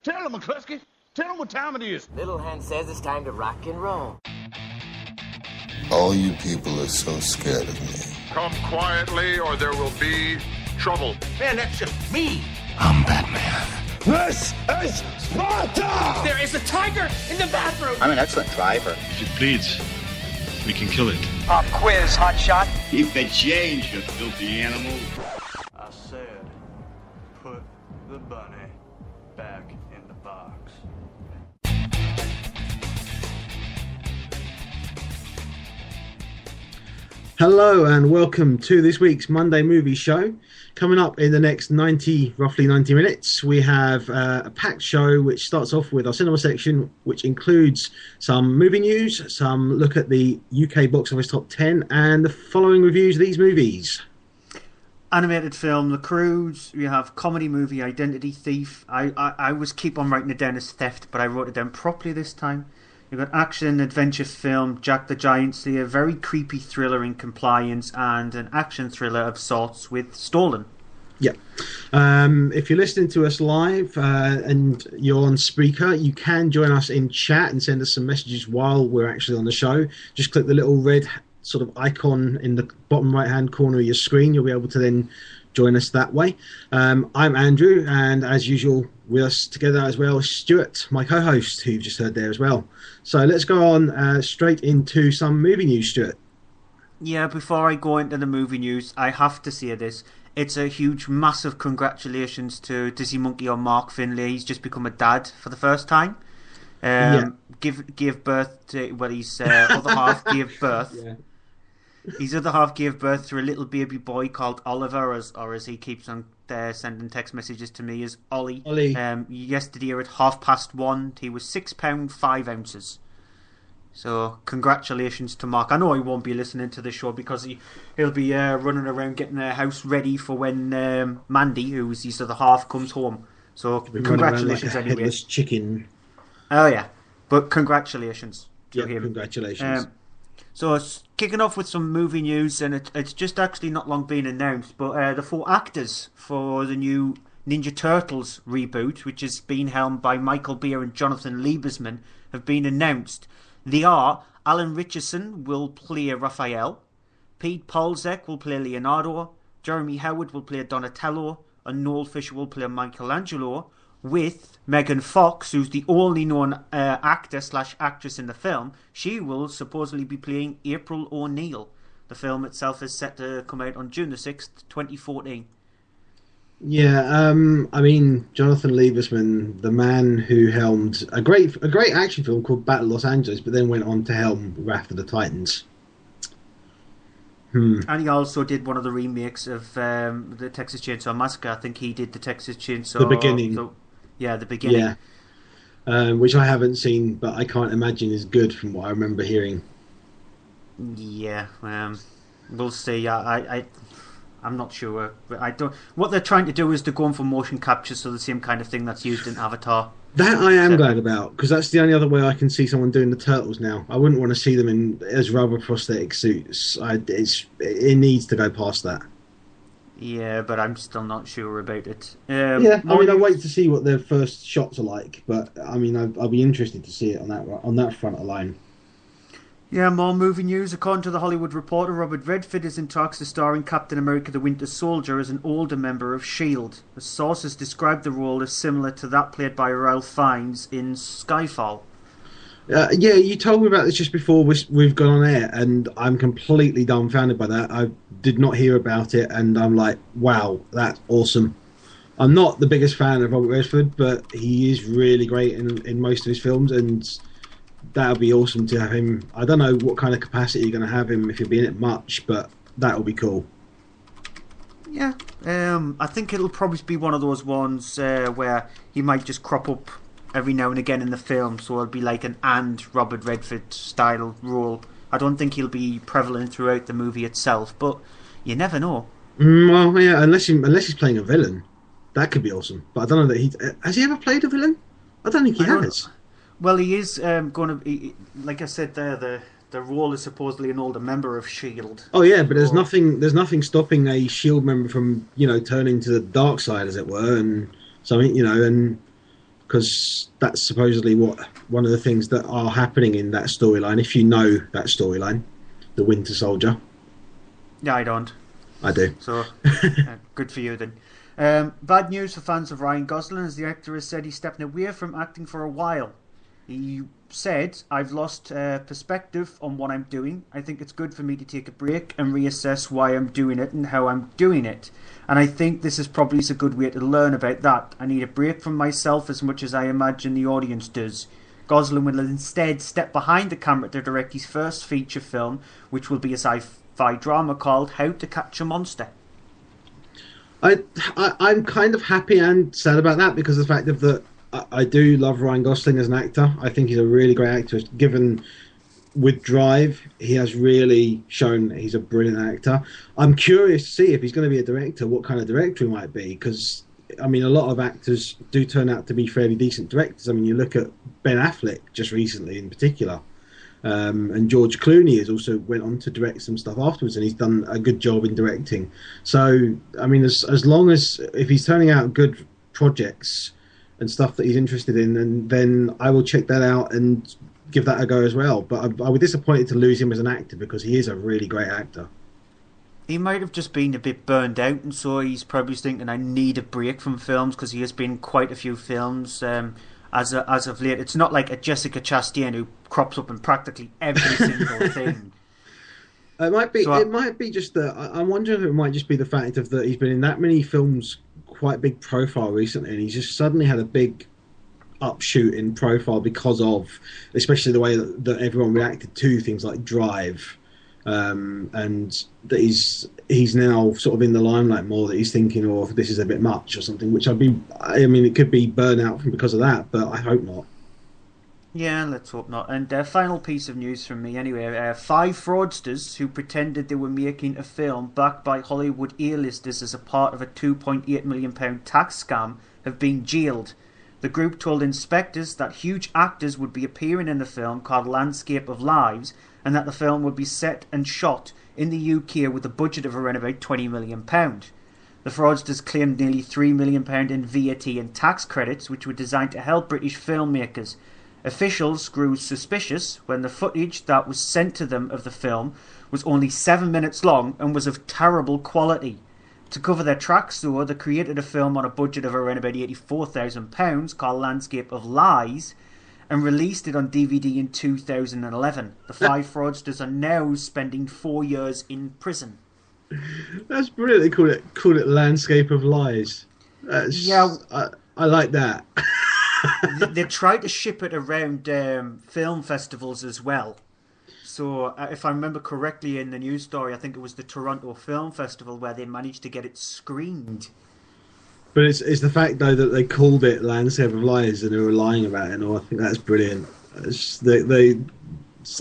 Tell him, McCluskey. Tell him what time it is. Little Hen says it's time to rock and roll. All you people are so scared of me. Come quietly or there will be trouble. Man, that's just me. I'm Batman. This is Sparta! There is a tiger in the bathroom! I'm an excellent driver. If it bleeds, we can kill it. Pop quiz, hotshot. Keep the change, you filthy animal. I said, put the bunny back in the box. Hello and welcome to this week's Monday Movie Show. Coming up in the next roughly 90 minutes, we have a packed show which starts off with our cinema section, which includes some movie news, some look at the UK box office top 10, and the following reviews of these movies. Animated film, The Cruise. We have comedy movie, Identity Thief. I was keep on writing it down as Theft, but I wrote it down properly this time. You've got action adventure film, Jack the Giant Slayer, a very creepy thriller in Compliance, and an action thriller of sorts with Stolen. Yeah. If you're listening to us live and you're on Spreaker, you can join us in chat and send us some messages while we're actually on the show. Just click the little red sort of icon in the bottom right hand corner of your screen. You'll be able to then join us that way. I'm Andrew, and as usual with us together as well is Stuart, my co-host, who you've just heard there as well. So let's go on straight into some movie news, Stuart. Yeah, before I go into the movie news, I have to say this. It's a huge, massive congratulations to Dizzy Monkey or Mark Finlay. He's just become a dad for the first time. Gave birth to, well, his other half gave birth. Yeah. His other half gave birth to a little baby boy called Oliver, or as he keeps on sending text messages to me, as Ollie. Yesterday at 1:30, he was £6 5 ounces. So congratulations to Mark. I know he won't be listening to the show because he'll be running around getting the house ready for when Mandy, who's his other half, comes home. So congratulations like a anyway. Chicken. Oh yeah, but congratulations to him. Congratulations. So kicking off with some movie news, and it's just actually not long been announced, but the 4 actors for the new Ninja Turtles reboot, which has been helmed by Michael Beer and Jonathan Liebesman, have been announced. They are: Alan Richardson will play Raphael, Pete Polzek will play Leonardo, Jeremy Howard will play Donatello, and Noel Fisher will play Michelangelo, with Megan Fox, who's the only known actor/actress in the film. She will supposedly be playing April O'Neil. The film itself is set to come out on June the 6th, 2014. Yeah, I mean, Jonathan Liebesman, the man who helmed a great action film called Battle Los Angeles, but then went on to helm Wrath of the Titans. And he also did one of the remakes of the Texas Chainsaw Massacre. I think he did the Texas Chainsaw... The beginning. The beginning. Yeah. Which I haven't seen, but I can't imagine is good from what I remember hearing. Yeah, we'll see. I'm not sure. I don't. What they're trying to do is to go on for motion capture, so the same kind of thing that's used in Avatar. That I am glad about, because that's the only other way I can see someone doing the Turtles now. I wouldn't want to see them as rubber prosthetic suits. It needs to go past that. Yeah, but I'm still not sure about it. I wait to see what their first shots are like, but I mean, I'll be interested to see it on that front alone. Yeah, more movie news. According to The Hollywood Reporter, Robert Redford is in talks to star in Captain America the Winter Soldier as an older member of S.H.I.E.L.D. The sources described the role as similar to that played by Ralph Fiennes in Skyfall. Yeah, you told me about this just before we've gone on air, and I'm completely dumbfounded by that. I did not hear about it, and I'm like, wow, that's awesome. I'm not the biggest fan of Robert Redford, but he is really great in most of his films, and that would be awesome to have him. I don't know what kind of capacity you're going to have him if he'll be in it much, but that will be cool. Yeah, I think it'll probably be one of those ones where he might just crop up every now and again in the film, so it'll be like an Robert Redford style role. I don't think he'll be prevalent throughout the movie itself, but you never know. Well, yeah, unless he's playing a villain, that could be awesome. But I don't know that has he ever played a villain? I don't think he has. Well, he is going to be, like I said there, the role is supposedly an older member of S.H.I.E.L.D. Oh yeah, but there's nothing stopping a S.H.I.E.L.D. member from turning to the dark side, as it were, and something, and because that's supposedly one of the things that are happening in that storyline. If you know that storyline, the Winter Soldier. Yeah, I don't. I do. So, good for you then. Bad news for fans of Ryan Gosling, as the actor has said he's stepping away from acting for a while. He said, "I've lost perspective on what I'm doing. I think it's good for me to take a break and reassess why I'm doing it and how I'm doing it. And I think this is probably a good way to learn about that. I need a break from myself as much as I imagine the audience does." Gosling will instead step behind the camera to direct his first feature film, which will be a sci-fi drama called How to Catch a Monster. I'm kind of happy and sad about that, because of the fact that I do love Ryan Gosling as an actor. I think he's a really great actor. Given with Drive, he has really shown that he's a brilliant actor. I'm curious to see if he's going to be a director, what kind of director he might be, because I mean, a lot of actors do turn out to be fairly decent directors. I mean, you look at Ben Affleck just recently in particular. And George Clooney has also went on to direct some stuff afterwards, and he's done a good job in directing. So, I mean, as long as if he's turning out good projects and stuff that he's interested in, and then I will check that out and give that a go as well. But I was disappointed to lose him as an actor, because he is a really great actor. He might have just been a bit burned out, and so he's probably thinking, I need a break from films, because he has been in quite a few films as of late. It's not like a Jessica Chastain who crops up in practically every single thing. It might be. It might be just that. I'm wondering if it might just be the fact of that he's been in that many films, quite big profile recently, and he's just suddenly had a big upshoot in profile because of, especially the way that everyone reacted to things like Drive. And that he's now sort of in the limelight more, that he's thinking, oh, this is a bit much or something, which I mean, it could be burnout because of that, but I hope not. Yeah, let's hope not. And final piece of news from me anyway. 5 fraudsters who pretended they were making a film backed by Hollywood A-listers as a part of a £2.8 million tax scam have been jailed. The group told inspectors that huge actors would be appearing in the film called Landscape of Lives, and that the film would be set and shot in the UK with a budget of around about £20 million. The fraudsters claimed nearly £3 million in VAT and tax credits, which were designed to help British filmmakers. Officials grew suspicious when the footage that was sent to them of the film was only 7 minutes long and was of terrible quality. To cover their tracks, though, they created a film on a budget of around about £84,000 called Landscape of Lies, and released it on DVD in 2011. The 5 fraudsters are now spending 4 years in prison. That's brilliant. They call it Landscape of Lies. Yeah, I like that. They tried to ship it around film festivals as well. So, if I remember correctly in the news story, I think it was the Toronto Film Festival where they managed to get it screened. But it's the fact, though, that they called it Landscape of Lies and they were lying about it, and I think that's brilliant.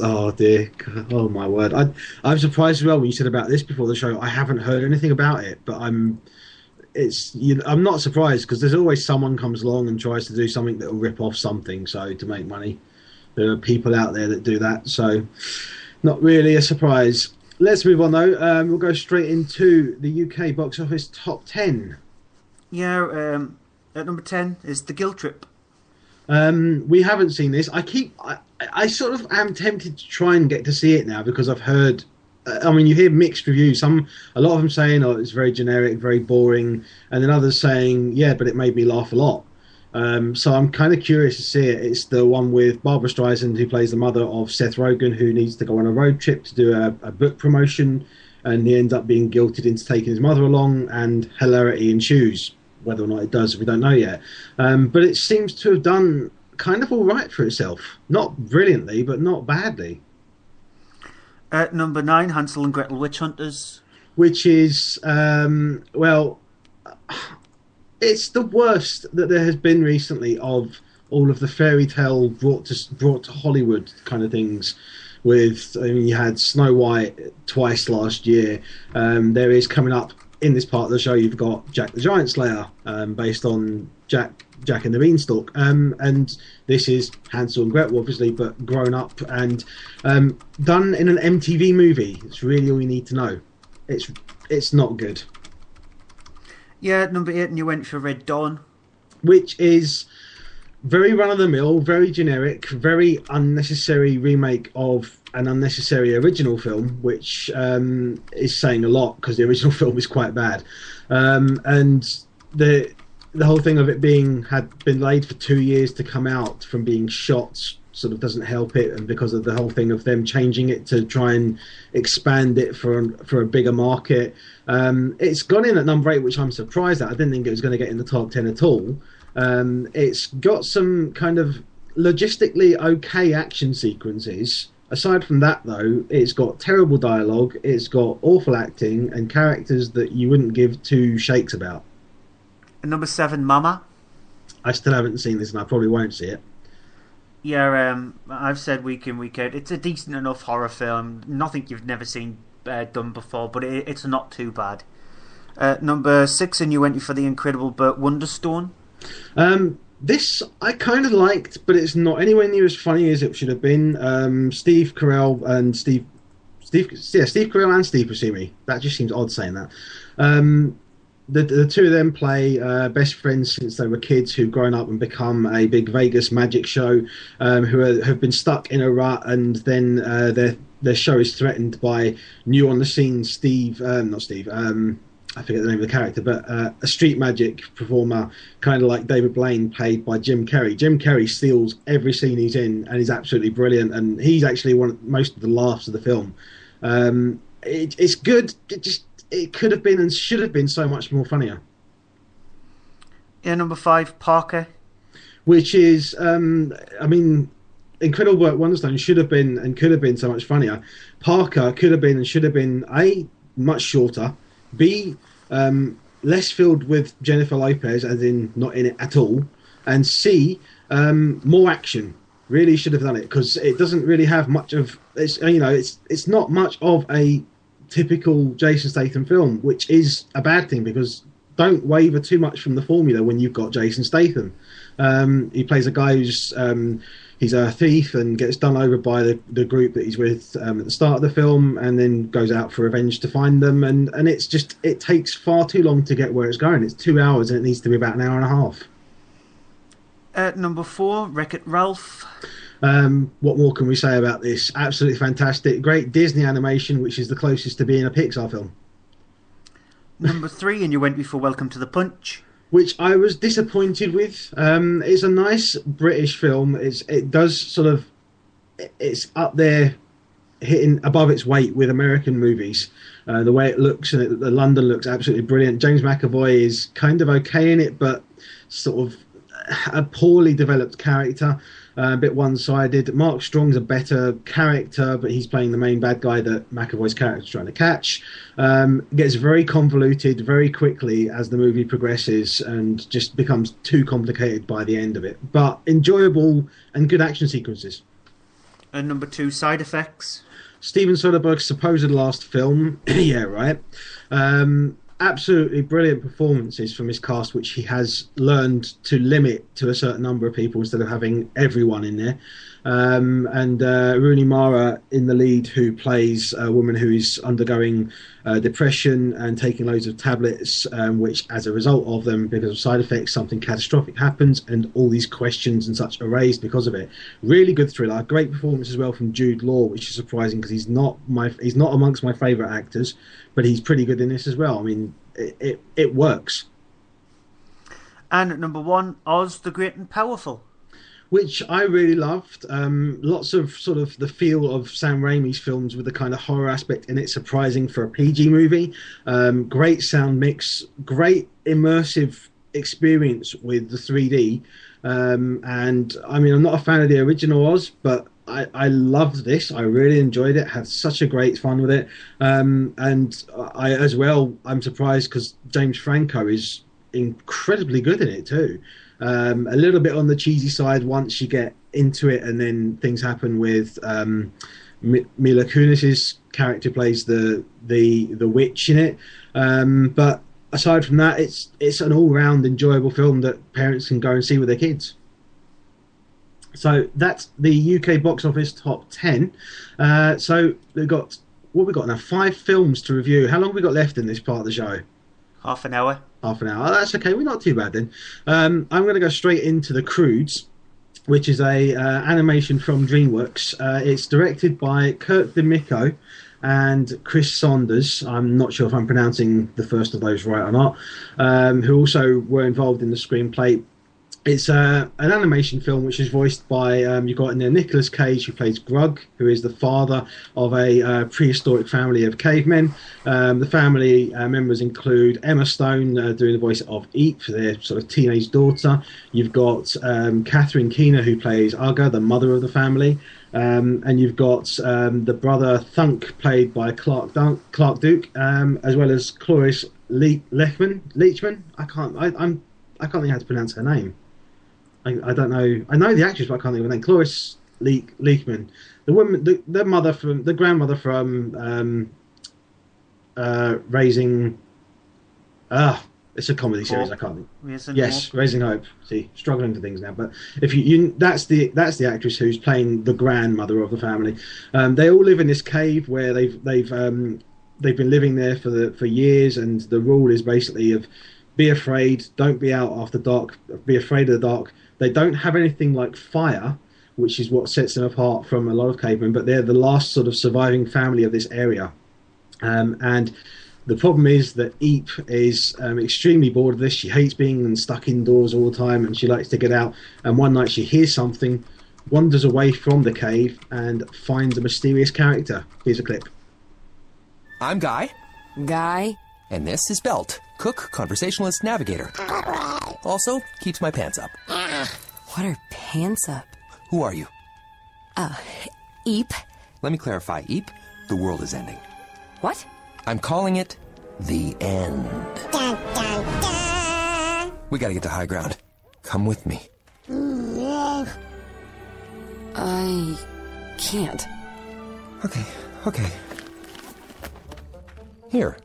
Oh dear, oh my word! I'm surprised as well when you said about this before the show. I haven't heard anything about it, but I'm not surprised, because there's always someone comes along and tries to do something that will rip off something, so to make money. There are people out there that do that, so not really a surprise. Let's move on though. We'll go straight into the UK box office top 10. Yeah, at number 10 is The Guilt Trip. We haven't seen this. I sort of am tempted to try and get to see it now, because I've heard. You hear mixed reviews. A lot of them saying, "Oh, it's very generic, very boring," and then others saying, "Yeah, but it made me laugh a lot." So I'm kind of curious to see it. It's the one with Barbara Streisand, who plays the mother of Seth Rogen, who needs to go on a road trip to do a book promotion, and he ends up being guilted into taking his mother along, and hilarity ensues. Whether or not it does, we don't know yet. But it seems to have done kind of all right for itself. Not brilliantly, but not badly. At number 9, Hansel and Gretel Witch Hunters. Which is, it's the worst that there has been recently of all of the fairy tale brought to Hollywood kind of things. You had Snow White twice last year. There is coming up in this part of the show, you've got Jack the Giant Slayer, based on Jack and the Beanstalk, and this is Hansel and Gretel, obviously, but grown up and done in an MTV movie. It's really all you need to know. It's not good. Yeah, number 8, and you went for Red Dawn, which is very run-of-the-mill, very generic, very unnecessary remake of an unnecessary original film, which is saying a lot because the original film is quite bad. And the whole thing of it had been delayed for 2 years to come out from being shot sort of doesn't help it, and because of the whole thing of them changing it to try and expand it for a bigger market, it's gone in at number 8, which I'm surprised at. I didn't think it was going to get in the top 10 at all. It's got some kind of logistically okay action sequences. Aside from that, though, it's got terrible dialogue, it's got awful acting, and characters that you wouldn't give two shakes about. And number 7, Mama. I still haven't seen this, and I probably won't see it. Yeah, I've said week in, week out, it's a decent enough horror film. Nothing you've never seen done before, but it's not too bad. Number 6, and you went for The Incredible Burt Wonderstone. This I kind of liked, but it's not anywhere near as funny as it should have been. Steve Carell and Steve Carell and Steve Buscemi. That just seems odd saying that. The two of them play best friends since they were kids who've grown up and become a big Vegas magic show, who have been stuck in a rut, and then their show is threatened by new on the scene I forget the name of the character, but a street magic performer, kind of like David Blaine, played by Jim Carrey. Jim Carrey steals every scene he's in, and he's absolutely brilliant. And he's actually most of the laughs of the film. It's good. It could have been and should have been so much more funnier. Yeah, number 5, Parker. Which is, Incredible Burt Wonderstone should have been and could have been so much funnier. Parker could have been and should have been A, much shorter, B, less filled with Jennifer Lopez, as in not in it at all, and C, more action. Really should have done it, because it doesn't really have much of it's not much of a typical Jason Statham film, which is a bad thing, because don't waver too much from the formula when you've got Jason Statham. He plays a guy who's he's a thief and gets done over by the group that he's with at the start of the film, and then goes out for revenge to find them, and it takes far too long to get where it's going. It's 2 hours and it needs to be about an hour and a half. Number 4, Wreck-It Ralph. What more can we say about this? Absolutely fantastic. Great Disney animation, which is the closest to being a Pixar film. Number 3, and you went before Welcome to the Punch. Which I was disappointed with. It's a nice British film. It's up there, hitting above its weight with American movies. The way it looks, and the London looks absolutely brilliant. James McAvoy is kind of okay in it, but sort of a poorly developed character. A bit one-sided. Mark Strong's a better character, but he's playing the main bad guy that McAvoy's character's trying to catch. Gets very convoluted very quickly as the movie progresses, and just becomes too complicated by the end of it. But enjoyable and good action sequences. And number 2, Side Effects. Steven Soderbergh's supposed last film. Yeah, right. Absolutely brilliant performances from his cast, which he has learned to limit to a certain number of people instead of having everyone in there. And Rooney Mara in the lead, who plays a woman who is undergoing depression and taking loads of tablets, which as a result of them, because of side effects, something catastrophic happens, and all these questions and such are raised because of it. Really good thriller. Great performance as well from Jude Law, which is surprising because he's not amongst my favourite actors, but he's pretty good in this as well. I mean, it works. And at number 1, Oz the Great and Powerful. Which I really loved. Lots of sort of the feel of Sam Raimi's films with the kind of horror aspect in it, surprising for a PG movie. Great sound mix, great immersive experience with the 3D. And I mean, I'm not a fan of the original Oz, but I loved this. I really enjoyed it. Had such a great fun with it. And I'm surprised because James Franco is incredibly good in it too. A little bit on the cheesy side once you get into it, and then things happen with Mila Kunis's character plays the witch in it. But aside from that, it's an all-round enjoyable film that parents can go and see with their kids. So that's the UK box office top 10. So we've got, what have we got now? 5 films to review. How long have we got left in this part of the show? Half an hour. Half an hour. Oh, that's okay. We're not too bad then. I'm going to go straight into The Croods. which is a animation from DreamWorks. It's directed by Kurt DeMicco and Chris Saunders. I'm not sure if I'm pronouncing the first of those right or not. Who also were involved in the screenplay. It's an animation film which is voiced by, you've got in there Nicolas Cage, who plays Grug, who is the father of a prehistoric family of cavemen. The family members include Emma Stone doing the voice of Eep, their sort of teenage daughter. You've got Catherine Keener, who plays Ugga, the mother of the family. And you've got the brother Thunk, played by Clark Duke, as well as Cloris Leachman. I can't think how to pronounce her name. I don't know. I know the actress, but I can't think of her name. Cloris Leachman, the woman, the mother from the grandmother from Raising. It's a comedy series. I can't think. Yes, Raising Hope. See, struggling for things now. But if you that's the actress who's playing the grandmother of the family. They all live in this cave where they've been living there for years, and the rule is basically of be afraid, don't be out after dark, be afraid of the dark. They don't have anything like fire, which is what sets them apart from a lot of cavemen, but they're the last sort of surviving family of this area. And the problem is that Eep is extremely bored of this. She hates being stuck indoors all the time, and she likes to get out. And one night she hears something, wanders away from the cave, and finds a mysterious character. Here's a clip. I'm Guy. Guy? And this is Belt, cook, conversationalist, navigator. Also, keeps my pants up. What are pants up? Who are you? Eep. Let me clarify, Eep, the world is ending. What? I'm calling it the end. Dun, dun, dun. We gotta get to high ground. Come with me. I can't. Okay. Here.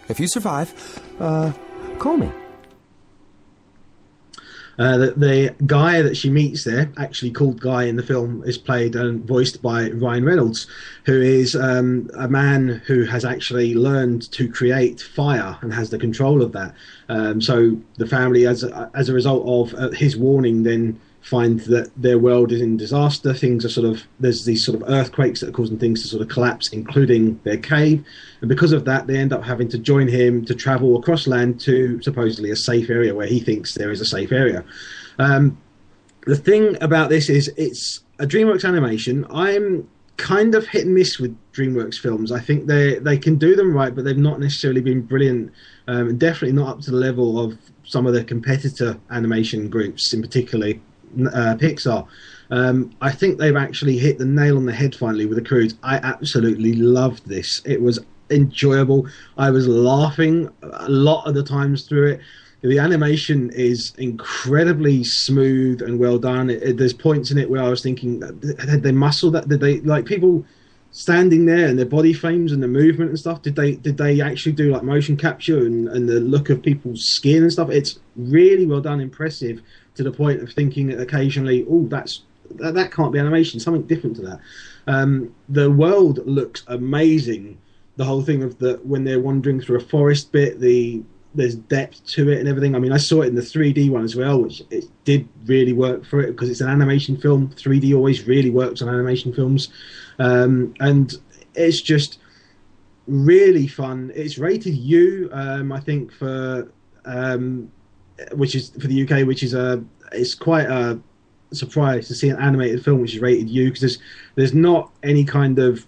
If you survive, call me. The guy that she meets there, actually called Guy in the film, is played and voiced by Ryan Reynolds, who is a man who has actually learned to create fire and has the control of that. So the family, as a result of his warning, then find that their world is in disaster. Things are there's these sort of earthquakes that are causing things to sort of collapse, including their cave. And because of that, they end up having to join him to travel across land to supposedly a safe area where he thinks there is a safe area. The thing about this is it's a DreamWorks animation. I'm kind of hit and miss with DreamWorks films. I think they can do them right, but they've not necessarily been brilliant. Definitely not up to the level of some of the competitor animation groups, in particular Pixar. I think they've actually hit the nail on the head finally with The Croods. I absolutely loved this. It was enjoyable. I was laughing a lot of the times through it. The animation is incredibly smooth and well done. There's points in it where I was thinking, had they muscle that? Did they, like, people standing there and their body frames and the movement and stuff, did they actually do like motion capture and the look of people's skin and stuff? It's really well done, impressive, to the point of thinking occasionally, oh, that can't be animation, something different to that. The world looks amazing. The whole thing of when they're wandering through a forest bit, there's depth to it and everything. I mean, I saw it in the 3D one as well, which it did really work for it because it's an animation film. 3D always really works on animation films. And it's just really fun. It's rated U, I think, which is for the UK, which is it's quite a surprise to see an animated film which is rated U, because there's not any kind of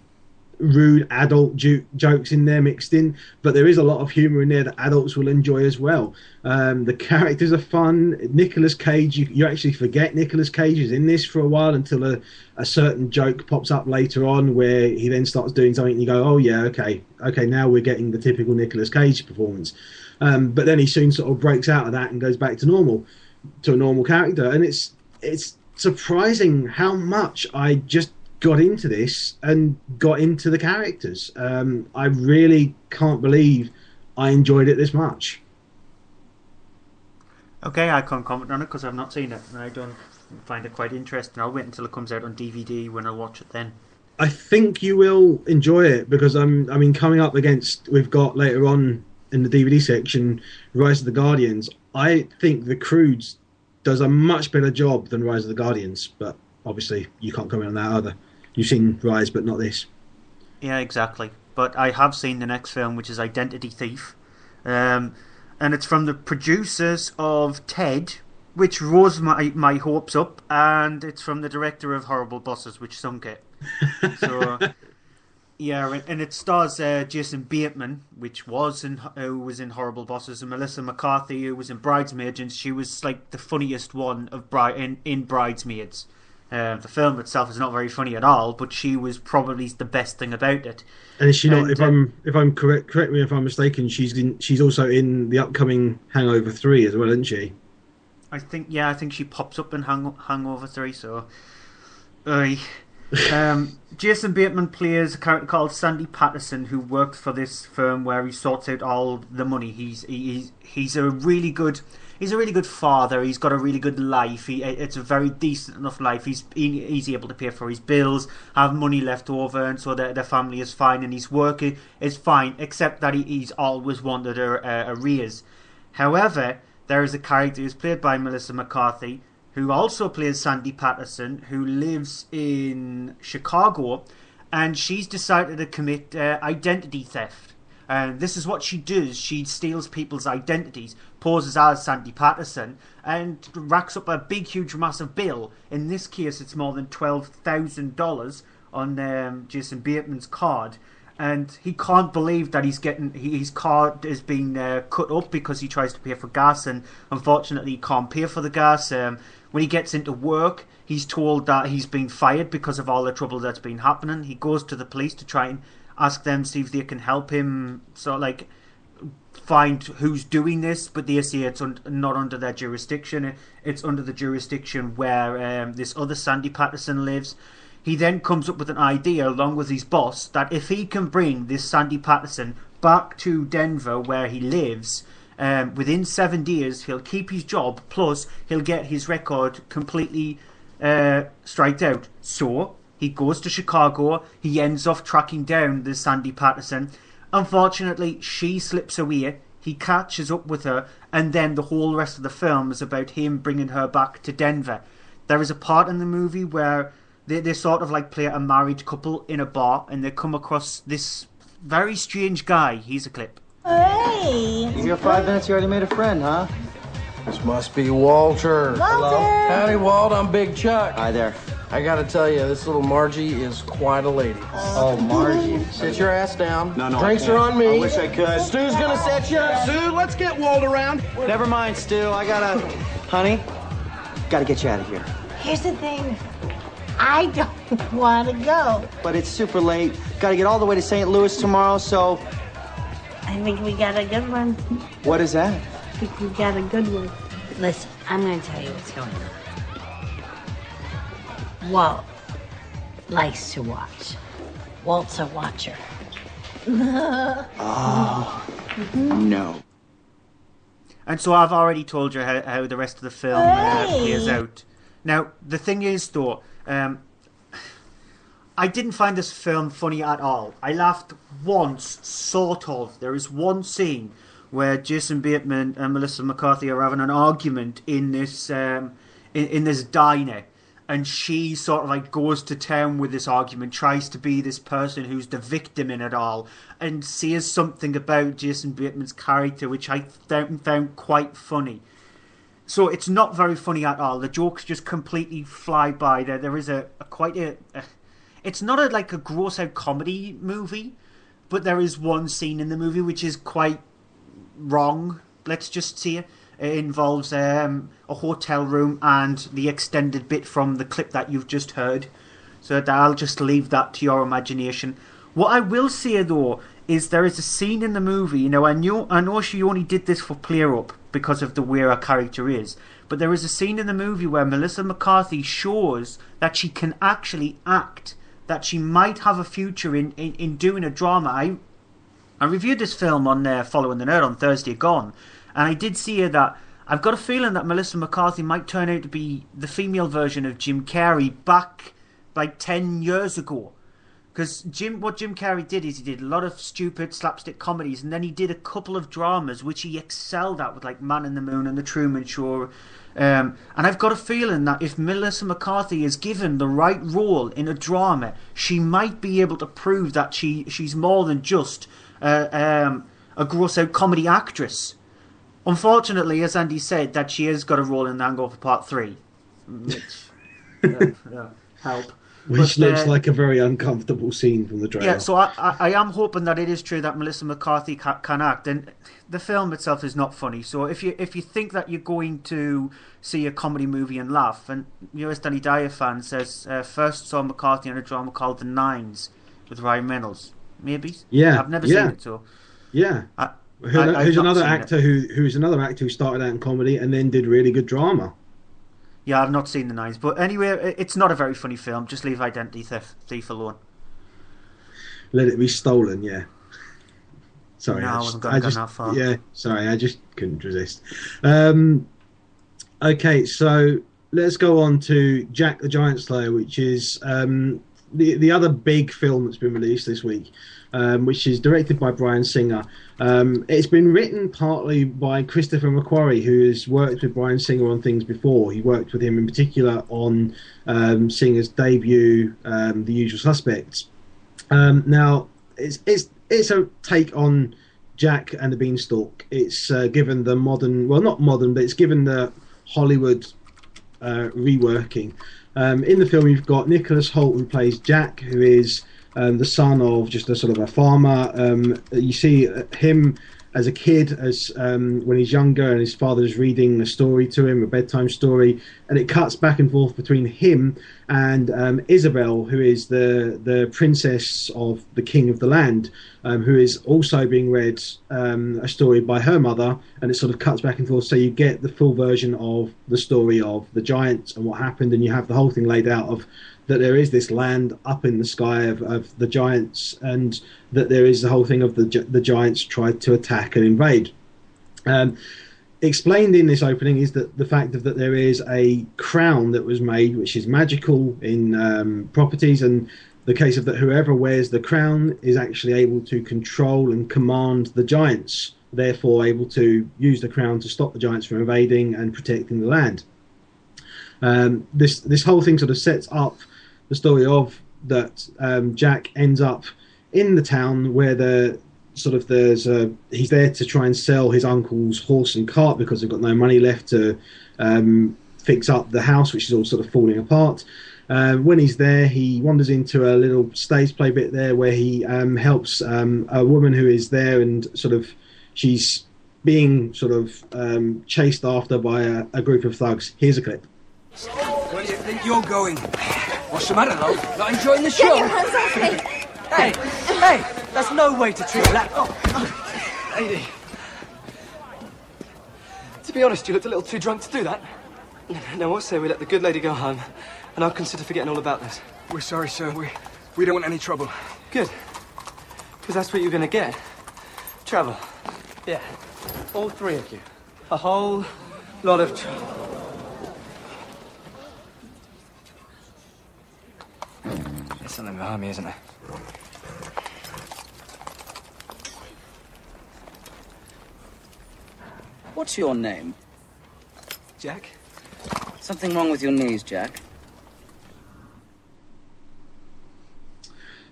rude adult jokes in there mixed in, but there is a lot of humour in there that adults will enjoy as well. The characters are fun. Nicolas Cage, you actually forget Nicolas Cage is in this for a while until a certain joke pops up later on where he then starts doing something and you go, oh yeah, okay, now we're getting the typical Nicolas Cage performance. But then he soon sort of breaks out of that and goes back to a normal character, and it's surprising how much I just got into this and got into the characters. I really can't believe I enjoyed it this much. Okay, I can't comment on it because I've not seen it and I don't find it quite interesting. I'll wait until it comes out on DVD when I'll watch it then. I think you will enjoy it because coming up against, we've got later on in the DVD section, Rise of the Guardians. I think The Croods does a much better job than Rise of the Guardians, but obviously you can't comment on that either. You've seen Rise, but not this. Yeah, exactly. But I have seen the next film, which is Identity Thief. And it's from the producers of Ted, which rose my hopes up, and it's from the director of Horrible Bosses, which sunk it. So, yeah, and it stars Jason Bateman, who was in Horrible Bosses, and Melissa McCarthy, who was in Bridesmaids, and she was like the funniest one of in Bridesmaids. The film itself is not very funny at all, but she was probably the best thing about it. And is she not? If I'm correct me if I'm mistaken. She's also in the upcoming Hangover 3 as well, isn't she? I think she pops up in Hangover 3. So, Jason Bateman plays a character called Sandy Patterson, who works for this firm where he sorts out all the money. He's a really good father. He's got a really good life. It's a very decent enough life. He's able to pay for his bills, have money left over, and so their family is fine. And his work is fine, except that he's always wanted a raise. However, there is a character who's played by Melissa McCarthy, who also plays Sandy Patterson, who lives in Chicago, and she's decided to commit identity theft. And this is what she does. She steals people's identities, poses as Sandy Patterson, and racks up a big, huge, massive bill. In this case, it's more than $12,000 on Jason Bateman's card. And he can't believe that his card is being cut up because he tries to pay for gas, and unfortunately he can't pay for the gas. When he gets into work, he's told that he's been fired because of all the trouble that's been happening. He goes to the police to try and ask them, see if they can help him, find who's doing this, but they say it's not under their jurisdiction. It's under the jurisdiction where this other Sandy Patterson lives. He then comes up with an idea, along with his boss, that if he can bring this Sandy Patterson back to Denver, where he lives, within 7 days, he'll keep his job, plus he'll get his record completely striked out. So he goes to Chicago. He ends off tracking down this Sandy Patterson. Unfortunately, she slips away. He catches up with her, and then the whole rest of the film is about him bringing her back to Denver. There is a part in the movie where they sort of play a married couple in a bar, and they come across this very strange guy. Here's a clip. Hey! You got 5 minutes, you already made a friend, huh? This must be Walter. Hello. Howdy, Walt. I'm Big Chuck. Hi there. I gotta tell you, this little Margie is quite a lady. Oh, Margie. Sit your ass down. No, Drinks are on me. I wish I could. Stu's gonna set you up. Stu, let's get Walt around. Never mind, Stu. I gotta... Honey, gotta get you out of here. Here's the thing. I don't want to go. But it's super late. Gotta get all the way to St. Louis tomorrow, so... I think we got a good one. What is that? I think we got a good one. Listen, I'm going to tell you what's going on. Walt likes to watch. Walt's a watcher. Oh, no. And so I've already told you how the rest of the film plays out. Now, the thing is, though, I didn't find this film funny at all. I laughed once, sort of. There is one scene where Jason Bateman and Melissa McCarthy are having an argument in this in this diner, and she sort of goes to town with this argument, tries to be this person who's the victim in it all, and says something about Jason Bateman's character which I found quite funny. So it's not very funny at all. The jokes just completely fly by. There is it's not a gross out comedy movie, but there is one scene in the movie which is quite wrong. Let's just say it involves a hotel room and the extended bit from the clip that you've just heard. So I'll just leave that to your imagination. What I will say though is there is a scene in the movie. I know she only did this for play up because of the way her character is, but there is a scene in the movie where Melissa McCarthy shows that she can actually act, that she might have a future in doing a drama. I reviewed this film on Following the Nerd on Thursday Gone, and I did see that I've got a feeling that Melissa McCarthy might turn out to be the female version of Jim Carrey back 10 years ago. Because what Jim Carrey did is he did a lot of stupid slapstick comedies, and then he did a couple of dramas which he excelled at, with like Man in the Moon and The Truman Show. And I've got a feeling that if Melissa McCarthy is given the right role in a drama, she might be able to prove that she's more than just a gross-out comedy actress. Unfortunately, as Andy said, that she has got a role in The Hangover Part 3. Which, help. Which looks like a very uncomfortable scene from the trailer. Yeah, so I am hoping that it is true that Melissa McCarthy can act, and the film itself is not funny. So if you think that you're going to see a comedy movie and laugh, and US Danny Dyer fan says first saw McCarthy in a drama called The Nines with Ryan Reynolds. Maybe. Yeah, I've never seen it. So yeah, who's another actor who's another actor who started out in comedy and then did really good drama. Yeah, I've not seen The Nines, but anyway, it's not a very funny film. Just leave Identity Thief alone. Let it be stolen, yeah. Sorry, no, I wasn't going that far. Yeah, sorry, I just couldn't resist. Okay, so let's go on to Jack the Giant Slayer, which is the other big film that's been released this week, which is directed by Bryan Singer. It's been written partly by Christopher McQuarrie, who has worked with Bryan Singer on things before. He worked with him in particular on Singer's debut, The Usual Suspects. Now, it's a take on Jack and the Beanstalk. It's given the modern, well, not modern, but it's given the Hollywood reworking. In the film, you've got Nicholas Hoult, who plays Jack, who is the son of just a sort of a farmer. You see him as a kid, as when he's younger, and his father's reading a story to him, a bedtime story, and it cuts back and forth between him and Isabel, who is the princess of the king of the land, who is also being read a story by her mother, and it sort of cuts back and forth, so you get the full version of the story of the giants and what happened, and you have the whole thing laid out of that there is this land up in the sky of the giants, and that there is the whole thing of the giants tried to attack and invade. Explained in this opening is that the fact that there is a crown that was made, which is magical in properties, and the case of that whoever wears the crown is actually able to control and command the giants, therefore able to use the crown to stop the giants from invading and protecting the land. This whole thing sort of sets up the story of that Jack ends up in the town where he's there to try and sell his uncle's horse and cart because they've got no money left to fix up the house, which is all sort of falling apart. When he's there, he wanders into a little stage play bit there where he helps a woman who is there, and sort of she's being sort of chased after by a group of thugs. Here's a clip. Where do you think you're going? What's the matter, love? Not enjoying the show? Get your hands off me! Hey, that's no way to treat that. Lady. To be honest, you looked a little too drunk to do that. Now, what say we let the good lady go home, and I'll consider forgetting all about this. We're sorry, sir. We don't want any trouble. Good. Because that's what you're going to get. Trouble. Yeah. All three of you. A whole lot of trouble. There's something behind me, isn't there? What's your name? Jack? Something wrong with your knees, Jack?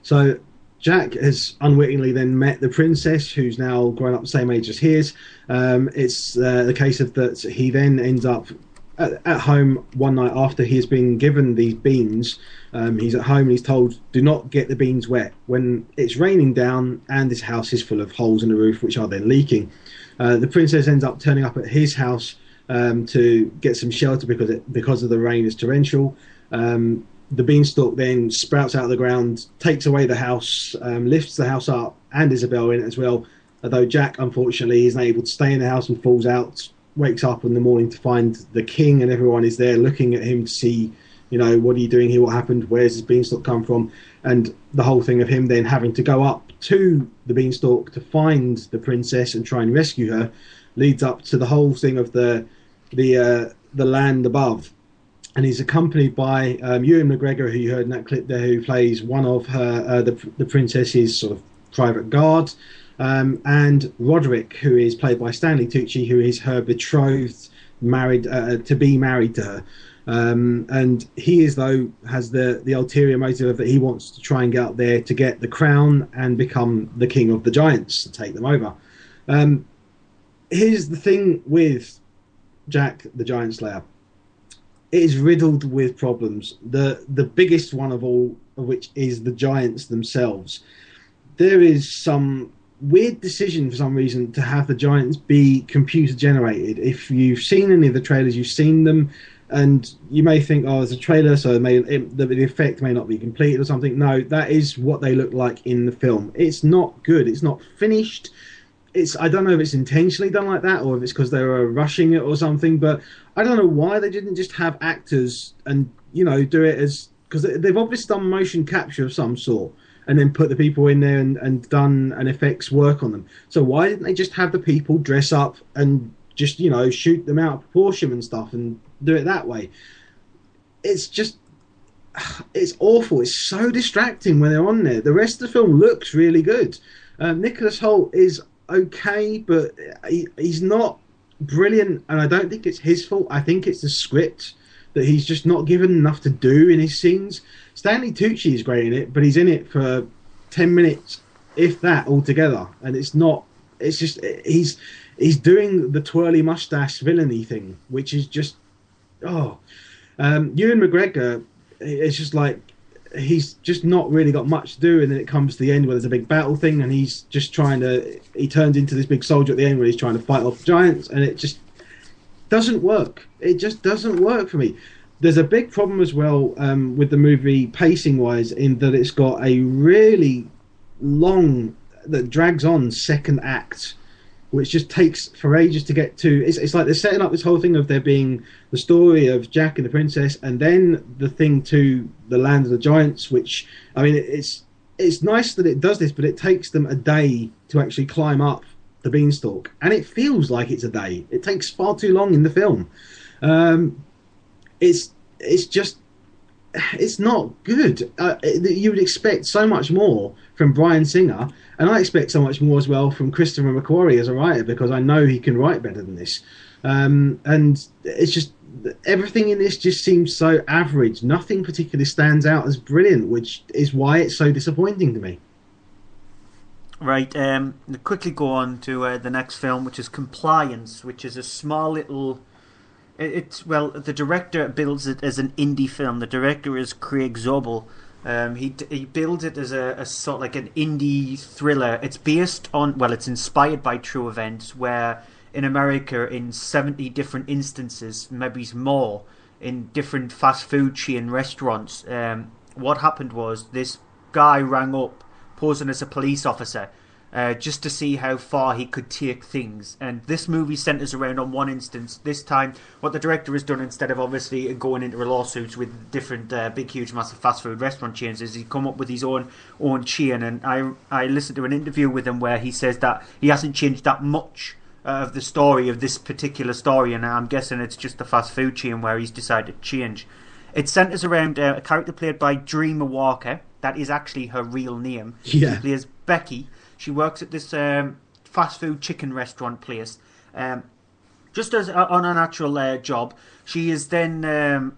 So Jack has unwittingly then met the princess, who's now grown up the same age as his. It's the case of that he then ends up at home one night after he has been given these beans. He's at home and he's told, do not get the beans wet, when it's raining down and this house is full of holes in the roof which are then leaking. The princess ends up turning up at his house to get some shelter because of the rain is torrential. The beanstalk then sprouts out of the ground, takes away the house, lifts the house up, and Isabel in it as well, although Jack unfortunately isn't able to stay in the house and falls out, wakes up in the morning to find the king and everyone is there looking at him to see, what are you doing here, what happened, where's this beanstalk come from, and the whole thing of him then having to go up to the beanstalk to find the princess and try and rescue her leads up to the whole thing of the land above. and he's accompanied by Ewan McGregor, who you heard in that clip there, who plays one of her the princess's sort of private guard, and Roderick, who is played by Stanley Tucci, who is her betrothed, married to be married to her. And he has the ulterior motive that he wants to try and get up there to get the crown and become the king of the giants and take them over. Here's the thing with Jack the Giant Slayer. It is riddled with problems. The biggest one of all of which is the giants themselves. There is some weird decision for some reason to have the giants be computer generated. If you've seen any of the trailers, you've seen them, and you may think, oh, it's a trailer, so the effect may not be completed or something. No, that is what they look like in the film. It's not good. It's not finished. I don't know if it's intentionally done like that or if it's because they were rushing it or something, but I don't know why they didn't just have actors and, do it as... Because they've obviously done motion capture of some sort and then put the people in there and done an effects work on them. So why didn't they just have the people dress up and just, shoot them out of proportion and stuff and do it that way? It's just... It's awful. It's so distracting when they're on there. The rest of the film looks really good. Nicholas Hoult is okay, but he's not brilliant, and I don't think it's his fault. I think it's the script that he's just not given enough to do in his scenes. Stanley Tucci is great in it, but he's in it for 10 minutes, if that, altogether, and it's just he's doing the twirly mustache villainy thing, which is just Ewan McGregor, it's just like he's just not really got much to do, and then it comes to the end where there's a big battle thing and he's just he turns into this big soldier at the end where he's trying to fight off giants, and it just doesn't work. It just doesn't work for me. There's a big problem as well with the movie pacing wise, in that it's got a really long, that drags on second act, which just takes for ages to get to. It's like they're setting up this whole thing of there being the story of Jack and the princess, and then the thing to the land of the giants, which, I mean, it's nice that it does this, but it takes them a day to actually climb up the beanstalk, and it feels like it's a day. It takes far too long in the film. It's not good. You would expect so much more from Bryan Singer, and I expect so much more as well from Christopher McQuarrie as a writer, because I know he can write better than this. And it's just, everything in this just seems so average. Nothing particularly stands out as brilliant, which is why it's so disappointing to me. Right, quickly go on to the next film, which is Compliance, which is a small little... the director builds it as an indie film. The director is Craig Zobel. He builds it as a sort of like an indie thriller. It's based on, it's inspired by true events, where in America, in 70 different instances, maybe more, in different fast food chain restaurants, what happened was this guy rang up posing as a police officer, just to see how far he could take things. And this movie centres around on one instance. This time, what the director has done, instead of obviously going into lawsuits with different big, huge, massive fast food restaurant chains, is he's come up with his own chain. And I listened to an interview with him where he says that he hasn't changed that much of the story of this particular story, and I'm guessing it's just the fast food chain where he's decided to change. It centres around a character played by Dreamer Walker. That is actually her real name. Yeah. She plays Becky. She works at this fast food chicken restaurant place. Just as on an actual job, she is then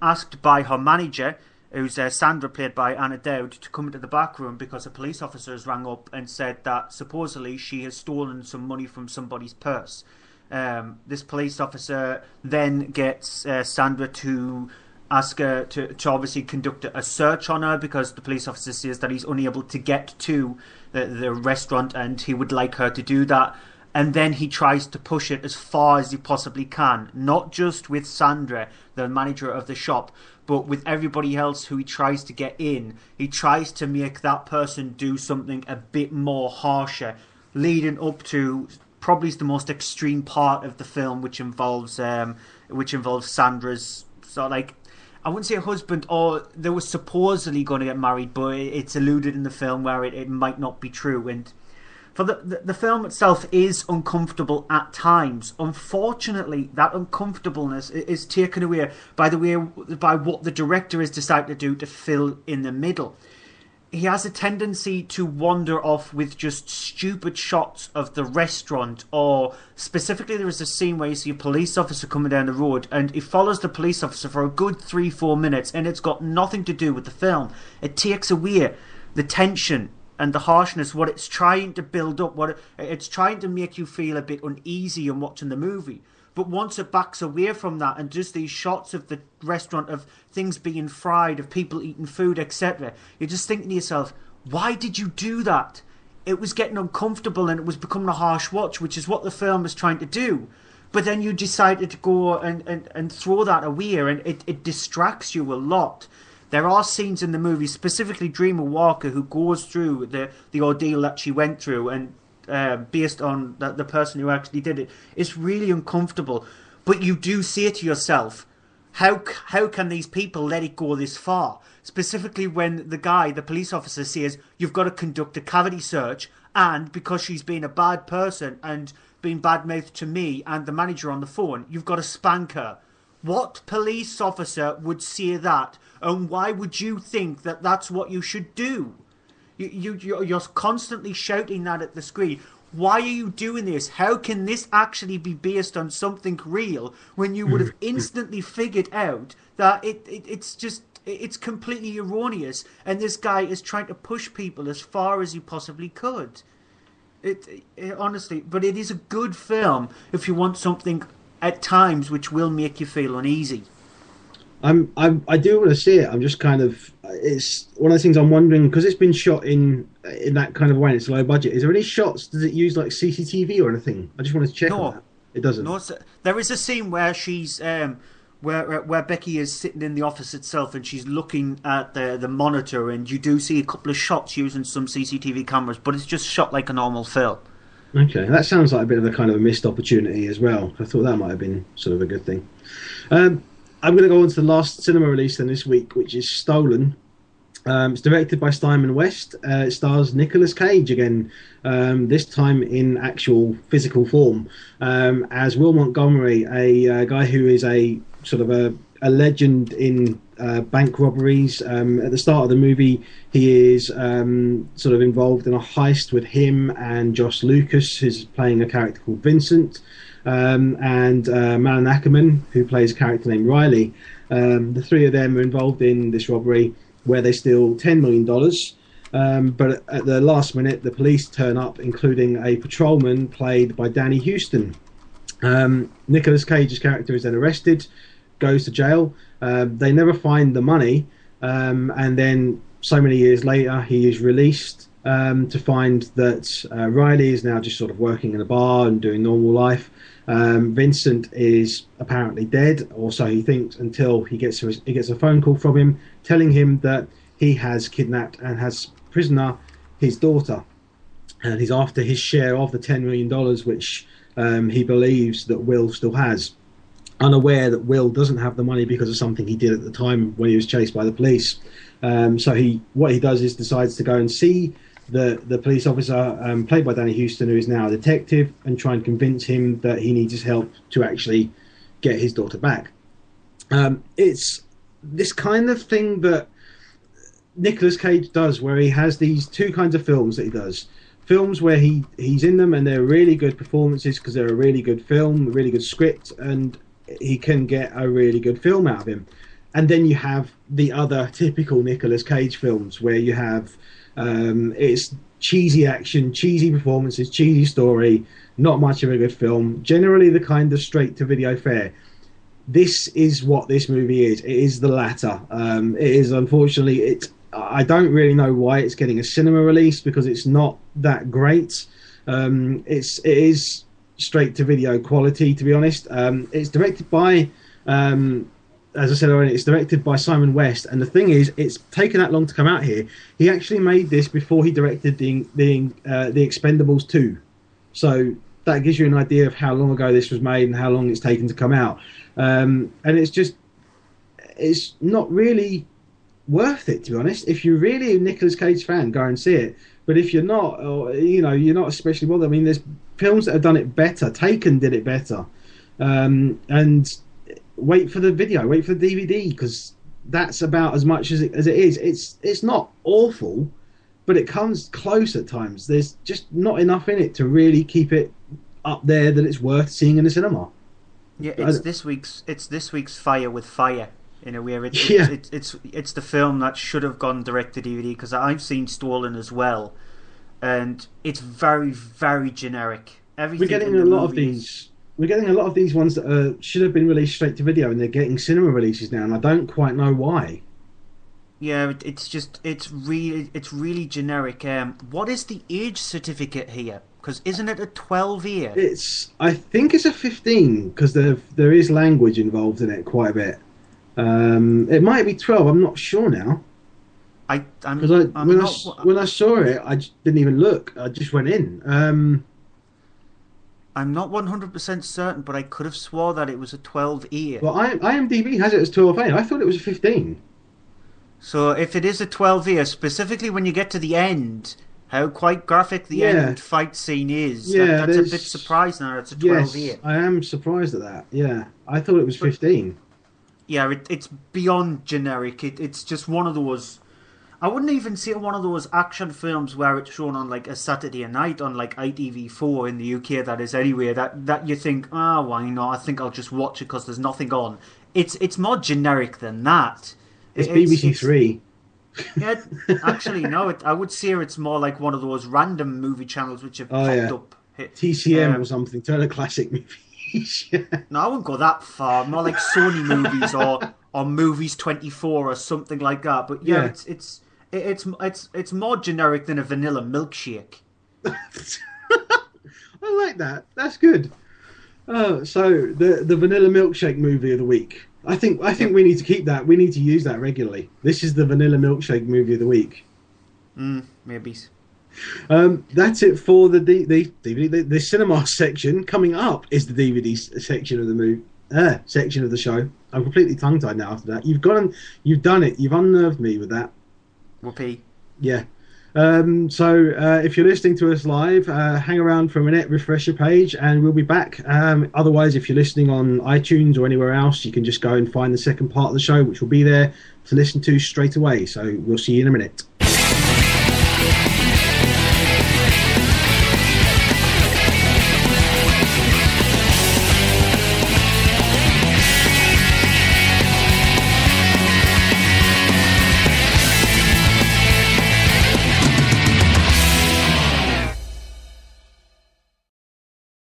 asked by her manager, who's Sandra, played by Anna Dowd, to come into the back room because a police officer has rang up and said that supposedly she has stolen some money from somebody's purse. This police officer then gets Sandra to ask her to obviously conduct a search on her, because the police officer says that he's unable to get to the restaurant and he would like her to do that. And then he tries to push it as far as he possibly can, not just with Sandra, the manager of the shop, but with everybody else who he tries to get in. He tries to make that person do something a bit more harsher, leading up to probably the most extreme part of the film, which involves Sandra's sort of like, I wouldn't say a husband, or they were supposedly going to get married, but it's alluded in the film where it might not be true. And For the film itself is uncomfortable at times. Unfortunately, that uncomfortableness is taken away by what the director has decided to do to fill in the middle. He has a tendency to wander off with just stupid shots of the restaurant, or specifically there is a scene where you see a police officer coming down the road and he follows the police officer for a good 3-4 minutes, and it's got nothing to do with the film. It takes away the tension and the harshness, what it's trying to build up, it's trying to make you feel a bit uneasy in watching the movie. But once it backs away from that and does these shots of the restaurant, of things being fried, of people eating food, etc., you're just thinking to yourself, why did you do that? It was getting uncomfortable and it was becoming a harsh watch, which is what the film is trying to do. But then you decided to go and throw that away, and it distracts you a lot. There are scenes in the movie, specifically Dreamer Walker, who goes through the ordeal that she went through, and based on the person who actually did it, it's really uncomfortable. But you do say to yourself, how can these people let it go this far? Specifically when the police officer says, you've got to conduct a cavity search, and because she's been a bad person and been bad-mouthed to me and the manager on the phone, you've got to spank her. What police officer would say that? And why would you think that that's what you should do? You're constantly shouting that at the screen. Why are you doing this? How can this actually be based on something real when you would have instantly figured out that it's completely erroneous, and this guy is trying to push people as far as he possibly could? Honestly, but it is a good film if you want something at times which will make you feel uneasy. I do want to see it. I'm just kind of, it's one of those things I'm wondering, because it's been shot in that kind of way, and it's low budget. Is there any shots? Does it use like CCTV or anything? I just wanted to check on that. It doesn't. No, there is a scene where she's where Becky is sitting in the office itself and she's looking at the monitor, and you do see a couple of shots using some CCTV cameras, but it's just shot like a normal film. Okay, that sounds like a bit of a kind of a missed opportunity as well. I thought that might have been sort of a good thing. I'm going to go on to the last cinema release then this week, which is Stolen. It's directed by Simon West. It stars Nicolas Cage again, this time in actual physical form, as Will Montgomery, a guy who is a sort of a legend in bank robberies. At the start of the movie, he is sort of involved in a heist with him and Josh Lucas, who's playing a character called Vincent. And Malin Ackerman, who plays a character named Riley. The three of them are involved in this robbery where they steal $10 million. But at the last minute, the police turn up, including a patrolman played by Danny Houston. Nicolas Cage's character is then arrested, goes to jail. They never find the money. And then so many years later, he is released to find that Riley is now just sort of working in a bar and doing normal life. Vincent is apparently dead, or so he thinks, until he gets a phone call from him telling him that he has kidnapped and has prisoner his daughter, and he's after his share of the $10 million, which he believes that Will still has, unaware that Will doesn't have the money because of something he did at the time when he was chased by the police. So what he does is decides to go and see the police officer, played by Danny Houston, who is now a detective, and try and convince him that he needs his help to actually get his daughter back. It's this kind of thing that Nicolas Cage does, where he has these two kinds of films that he does. Films where he's in them and they're really good performances because they're a really good film, a really good script, and he can get a really good film out of him. And then you have the other typical Nicolas Cage films where you have it's cheesy action, cheesy performances, cheesy story, not much of a good film, generally the kind of straight-to-video fare. This is what this movie is. It is the latter. It is, unfortunately, I don't really know why it's getting a cinema release, because it's not that great. It is straight-to-video quality, to be honest. It's directed by... as I said already, it's directed by Simon West, and the thing is, it's taken that long to come out here. He actually made this before he directed the Expendables 2, so that gives you an idea of how long ago this was made and how long it's taken to come out. And it's not really worth it, to be honest. If you're really a Nicolas Cage fan, go and see it. But if you're not, or you're not especially bothered. I mean, there's films that have done it better. Taken did it better, and wait for the video, wait for the DVD, because that's about as much as it is. It's not awful, but it comes close at times. There's just not enough in it to really keep it up there that it's worth seeing in the cinema. Yeah, it's this week's Fire with Fire. In a way, it's the film that should have gone direct to DVD, because I've seen Stolen as well, and it's very, very generic. Everything We're getting a lot of these. We're getting a lot of these ones that should have been released straight to video, and they're getting cinema releases now, and I don't quite know why. Yeah, it's really generic. What is the age certificate here? Because isn't it a 12 year? I think it's a 15, because there is language involved in it quite a bit. It might be 12. I'm not sure now. When I saw it, I just didn't even look. I just went in. I'm not 100% certain, but I could have swore that it was a 12 year. Well, IMDb has it as 12A. I thought it was a 15. So if it is a 12 year, specifically when you get to the end, how quite graphic the end fight scene is, that's a bit surprising that it's a 12 year. I am surprised at that. Yeah, I thought it was 15. Yeah, it's beyond generic. It's just one of those. I wouldn't even say one of those action films where it's shown on like a Saturday night on like ITV4 in the UK. That is anyway. That you think, why not? I think I'll just watch it because there's nothing on. It's more generic than that. It's BBC Three. Yeah, actually, no. I would say it's more like one of those random movie channels which have popped up. TCM or something. Turner Classic Movies. Yeah. No, I wouldn't go that far. More like Sony Movies or Movies 24 or something like that. But yeah. It's more generic than a vanilla milkshake. I like that. That's good. So the vanilla milkshake movie of the week. I think we need to keep that. We need to use that regularly. This is the vanilla milkshake movie of the week. Maybe. That's it for the DVD. The cinema section. Coming up is the DVD section of the movie. Section of the show. I'm completely tongue-tied now after that. You've done it. You've unnerved me with that. Whoopee. Yeah. So if you're listening to us live, hang around for a minute, refresh your page, and we'll be back. Otherwise, if you're listening on iTunes or anywhere else, you can just go and find the second part of the show, which will be there to listen to straight away. So we'll see you in a minute.